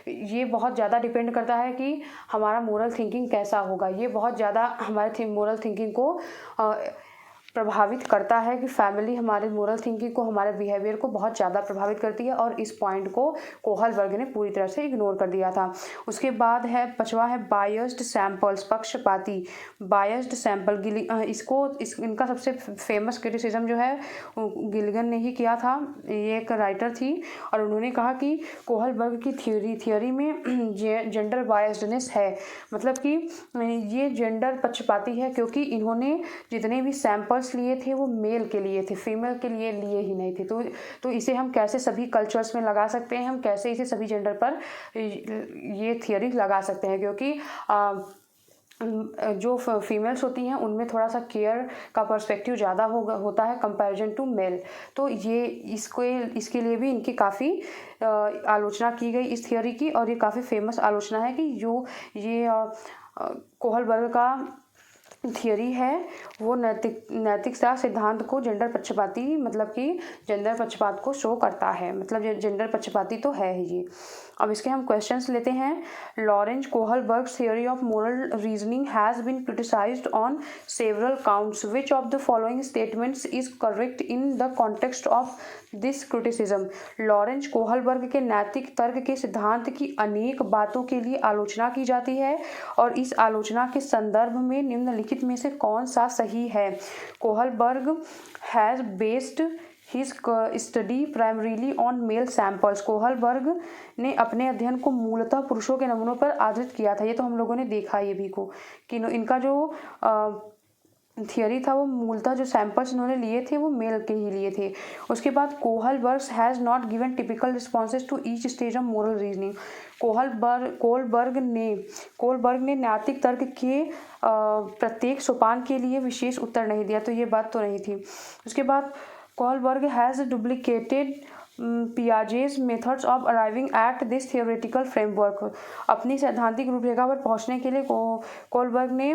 S1: ये बहुत ज़्यादा डिपेंड करता है कि हमारा मोरल थिंकिंग कैसा होगा। ये बहुत ज़्यादा हमारे मोरल थिंकिंग को प्रभावित करता है कि फैमिली हमारे मोरल थिंकिंग को, हमारे बिहेवियर को बहुत ज़्यादा प्रभावित करती है। और इस पॉइंट को कोहलबर्ग ने पूरी तरह से इग्नोर कर दिया था। उसके बाद है 5वां है बायस्ड सैंपल्स, पक्षपाती बायस्ड सैंपल। इनका सबसे फेमस क्रिटिसिज्म जो है गिलिगन ने ही किया था। ये एक राइटर थी और उन्होंने कहा कि कोहलबर्ग की थियोरी में जेंडर बायस्डनेस है, मतलब कि ये जेंडर पक्षपाती है क्योंकि इन्होंने जितने भी सैंपल्स लिए थे वो मेल के लिए थे, फीमेल के लिए ही नहीं थे। तो इसे हम कैसे सभी कल्चर्स में लगा सकते हैं, हम कैसे इसे सभी जेंडर पर ये थियोरी लगा सकते हैं, क्योंकि जो फीमेल्स होती हैं उनमें थोड़ा सा केयर का पर्सपेक्टिव ज़्यादा होता है कंपैरिजन टू मेल। तो ये इसके लिए भी इनकी काफ़ी आलोचना की गई इस थियोरी की, और ये काफ़ी फेमस आलोचना है कि जो ये कोहलबर्ग का थियोरी है वो नैतिकता सिद्धांत को जेंडर पक्षपाती, मतलब कि जेंडर पक्षपात को शो करता है, मतलब जेंडर पक्षपाती तो है ही ये। अब इसके हम क्वेश्चंस लेते हैं। Lawrence Kohlberg's theory of moral reasoning has been criticised on several counts, which of the following statements is correct in the context of this criticism. Lawrence Kohlberg के नैतिक तर्क के सिद्धांत की अनेक बातों के लिए आलोचना की जाती है और इस आलोचना के संदर्भ में निम्नलिखित में से कौन सा सही है। Kohlberg has based his study primarily on male samples. Kohlberg ने अपने अध्ययन को मूलतः पुरुषों के नमूनों पर आधारित किया था। ये तो हम लोगों ने देखा ये भी को कि इनका जो थियोरी था वो मूलतः जो सैंपल्स इन्होंने लिए थे वो मेल के ही लिए थे। उसके बाद Kohlberg has not given typical responses to each stage of moral reasoning. Kohlberg ने नैतिक तर्क के प्रत्येक सोपान के लिए विशेष उत्तर नहीं दिया, तो ये बात तो नहीं थी। उसके बाद Kohlberg has duplicated Piaget's methods of arriving at this theoretical framework. अपनी सैद्धांतिक रूपरेखा पर पहुंचने के लिए कोहलबर्ग ने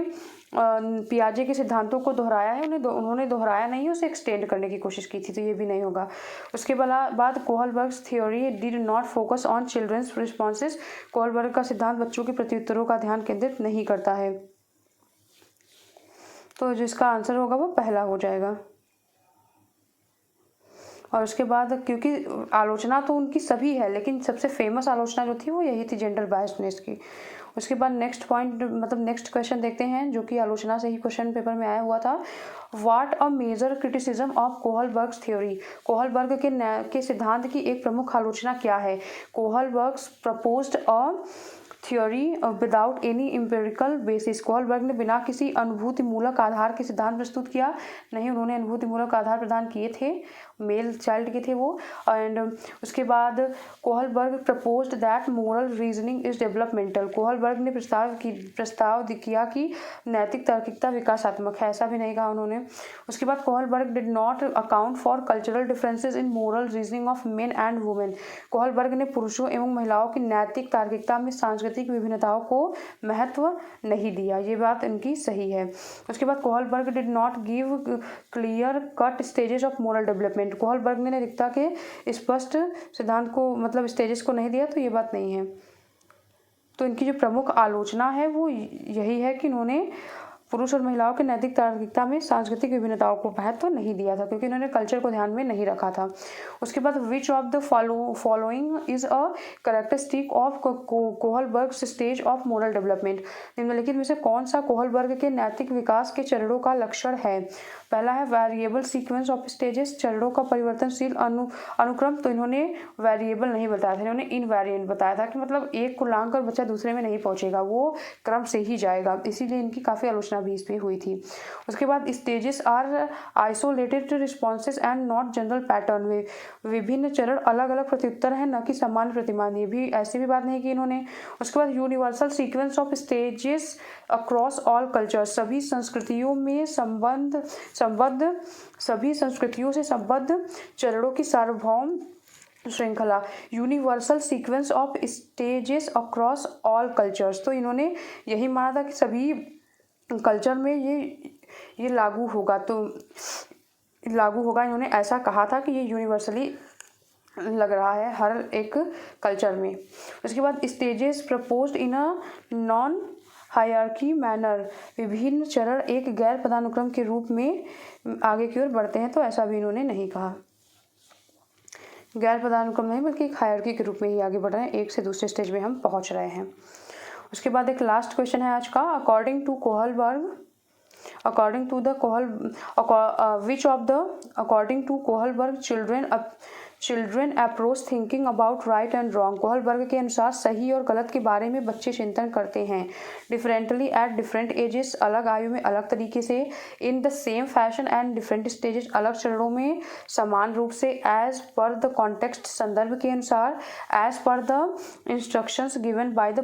S1: पियाजे के सिद्धांतों को दोहराया है, उन्होंने दोहराया नहीं, उसे एक्सटेंड करने की कोशिश की थी, तो ये भी नहीं होगा। उसके बाद Kohlberg's theory did not focus on children's responses. Kohlberg का सिद्धांत बच्चों के प्रत्युत्तरों का ध्यान केंद्रित नहीं करता है, तो जिसका आंसर होगा वो पहला हो जाएगा। और उसके बाद क्योंकि आलोचना तो उनकी सभी है, लेकिन सबसे फेमस आलोचना जो थी वो यही थी जेंडर बायस्डनेस की। उसके बाद नेक्स्ट पॉइंट, मतलब नेक्स्ट क्वेश्चन देखते हैं जो कि आलोचना से ही क्वेश्चन पेपर में आया हुआ था। What a major criticism of Kohlberg's theory. Kohlberg के सिद्धांत की एक प्रमुख आलोचना क्या है। Kohlberg's proposed a theory without any empirical basis. Kohlberg ने बिना किसी अनुभूति मूलक आधार के सिद्धांत प्रस्तुत किया नहीं, उन्होंने अनुभूति मूलक आधार प्रदान किए थे, मेल चाइल्ड के थे वो। एंड उसके बाद Kohlberg proposed that moral reasoning is developmental. Kohlberg ने प्रस्ताव किया कि नैतिक तार्किकता विकासात्मक है, ऐसा भी नहीं कहा उन्होंने। उसके बाद Kohlberg did not account for cultural differences in moral reasoning of main and women. Kohlberg ने पुरुषों एवं महिलाओं की नैतिक तार्किकता में सांस्कृतिक विभिन्नताओं को महत्व नहीं दिया, ये बात इनकी सही है। उसके बाद Kohlberg did not give clear cut stages of moral development. Kohlberg ने नैतिकता के स्पष्ट सिद्धांत को, मतलब स्टेजेस को नहीं दिया, तो ये बात नहीं है। तो इनकी जो प्रमुख आलोचना है वो यही है कि इन्होंने पुरुष और महिलाओं के नैतिक तार्किकता में सांस्कृतिक विभिन्नताओं को महत्व नहीं दिया था, क्योंकि इन्होंने कल्चर को ध्यान में नहीं रखा था। उसके बाद विच of the following is a characteristic of Kohlberg stage of moral development. निम्नलिखित में से कौन सा कोहलबर्ग के नैतिक विकास के चरणों का लक्षण है? पहला है वेरिएबल सीक्वेंस ऑफ स्टेजेस, चरणों का परिवर्तनशील अनुक्रम। तो इन्होंने वेरिएबल नहीं बताया था, इन्होंने इनवेरिएंट बताया था कि मतलब एक को लांघकर बच्चा दूसरे में नहीं पहुंचेगा, वो क्रम से ही जाएगा, इसीलिए इनकी काफ़ी आलोचना भी इस पर हुई थी। उसके बाद stages are isolated responses and not general pattern. वे विभिन्न चरण अलग अलग प्रत्युत्तर हैं, न कि सामान्य प्रतिमान। ये भी ऐसी भी बात नहीं की इन्होंने। उसके बाद universal sequence of stages across all culture, सभी संस्कृतियों में सभी संस्कृतियों से संबद्ध चरणों की सार्वभौम श्रृंखला, universal sequence of stages across all cultures. तो इन्होंने यही माना था कि सभी कल्चर में ये लागू होगा, इन्होंने ऐसा कहा था कि ये यूनिवर्सली लग रहा है हर एक कल्चर में। उसके बाद stages proposed in a non hierarchy manner, विभिन्न चरण एक गैर पदानुक्रम के रूप में आगे की ओर बढ़ते हैं, तो ऐसा भी इन्होंने नहीं कहा। गैर पदानुक्रम नहीं बल्कि एक हायरार्की के रूप में ही आगे बढ़ रहे हैं, एक से दूसरे स्टेज में हम पहुंच रहे हैं। उसके बाद एक लास्ट क्वेश्चन है आज का, according to Kohlberg children approach thinking about right and wrong. Kohlberg के अनुसार सही और गलत के बारे में बच्चे चिंतन करते हैं डिफरेंटली एट डिफरेंट एजेस, अलग आयु में अलग तरीके से, in the same fashion and different stages, अलग चरणों में समान रूप से, एज पर द कॉन्टेक्स्ट, संदर्भ के अनुसार, as per the instructions given by the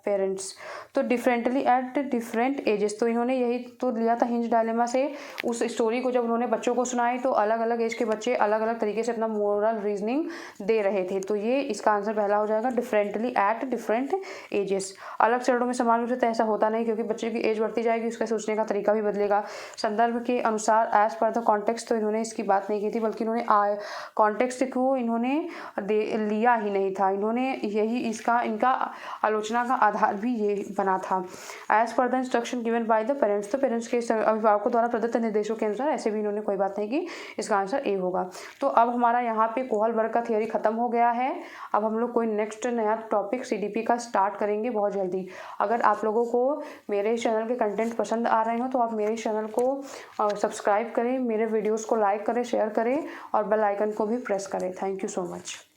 S1: parents. तो डिफरेंटली एट डिफरेंट एजेस, तो इन्होंने यही तो लिया था हिंज डायलेमा से। उस स्टोरी को जब उन्होंने बच्चों को सुनाई तो अलग अलग एज के बच्चे अलग अलग तरीके से अपना मोरल रीजनिंग दे रहे थे। तो ये इसका आंसर पहला हो जाएगा, डिफरेंटली एट डिफरेंट एजेस। अलग चरणों में समान रूप से तो ऐसा होता नहीं, क्योंकि बच्चे की एज बढ़ती जाएगी, उसका सोचने का तरीका भी बदलेगा। संदर्भ के अनुसार, एज पर द कॉन्टेक्स्ट, तो इन्होंने इसकी बात नहीं की थी, बल्कि इन्होंने कॉन्टेक्स्ट को इन्होंने लिया ही नहीं था। इन्होंने यही इनका आलोचना का आधार भी ये बना था। As per the instruction given by the parents, तो पेरेंट्स के अभिभावकों द्वारा प्रदत्त निर्देशों के अनुसार, ऐसे भी इन्होंने कोई बात नहीं की। इसका आंसर ए होगा। तो अब हमारा यहाँ पे कोहलबर्ग का थियरी खत्म हो गया है। अब हम लोग कोई नेक्स्ट नया टॉपिक सीडीपी का स्टार्ट करेंगे बहुत जल्दी। अगर आप लोगों को मेरे चैनल के कंटेंट पसंद आ रहे हो तो आप मेरे चैनल को सब्सक्राइब करें, मेरे वीडियोस को लाइक करें, शेयर करें और बेल आइकन को भी प्रेस करें। Thank you so much.